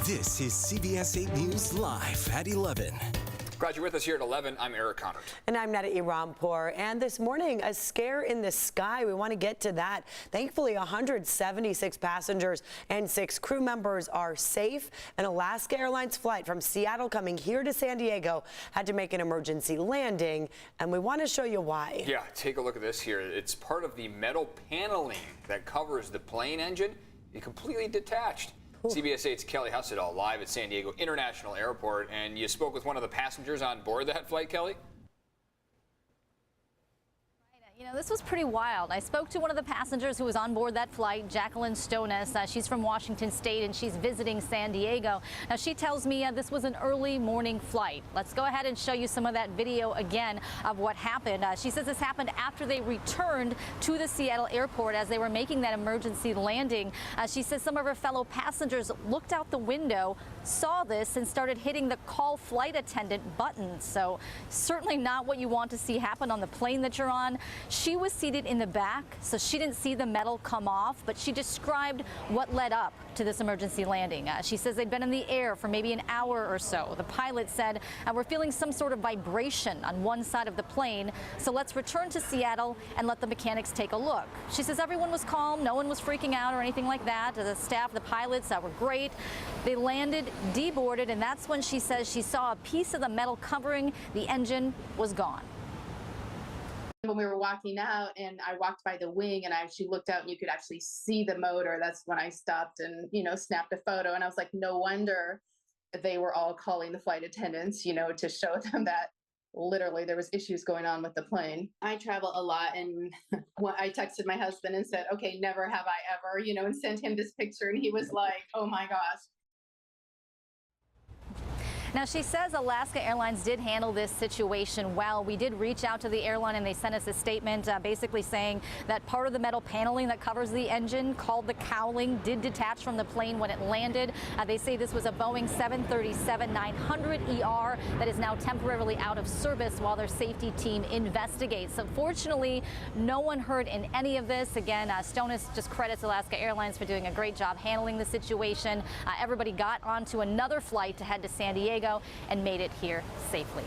This is CBS 8 News Live at 11. Glad you're with us here at 11. I'm Eric Connard. And I'm Nada Irampour. And this morning, a scare in the sky. We want to get to that. Thankfully, 176 passengers and 6 crew members are safe. An Alaska Airlines flight from Seattle coming here to San Diego had to make an emergency landing. And we want to show you why. Yeah, take a look at this here. It's part of the metal paneling that covers the plane engine. It completely detached. CBS 8's Kelly Hussedall live at San Diego International Airport, and you spoke with one of the passengers on board that flight, Kelly? You know, this was pretty wild. I spoke to one of the passengers who was on board that flight, Jacqueline Stonis. She's from Washington State, and she's visiting San Diego. Now, she tells me this was an early morning flight. Let's go ahead and show you some of that video again of what happened. She says this happened after they returned to the Seattle airport as they were making that emergency landing. She says some of her fellow passengers looked out the window, saw this, and started hitting the call flight attendant button. So certainly not what you want to see happen on the plane that you're on. She was seated in the back, so she didn't see the metal come off, but she described what led up to this emergency landing. She says they'd been in the air for maybe an hour or so. The pilot said, we're feeling some sort of vibration on one side of the plane, so let's return to Seattle and let the mechanics take a look. She says everyone was calm, no one was freaking out or anything like that. The staff, the pilots were great. They landed, deboarded, and that's when she says she saw a piece of the metal covering the engine was gone. When we were walking out and I walked by the wing and I actually looked out and you could actually see the motor, that's when I stopped and, snapped a photo. And I was like, no wonder they were all calling the flight attendants, to show them that literally there was issues going on with the plane. I travel a lot, and I texted my husband and said, okay, never have I ever, and sent him this picture. And he was like, oh my gosh. Now, she says Alaska Airlines did handle this situation well. We did reach out to the airline, and they sent us a statement basically saying that part of the metal paneling that covers the engine, called the cowling, did detach from the plane when it landed. They say this was a Boeing 737-900ER that is now temporarily out of service while their safety team investigates. So fortunately, no one hurt in any of this. Again, Stonis just credits Alaska Airlines for doing a great job handling the situation. Everybody got onto another flight to head to San Diego and made it here safely.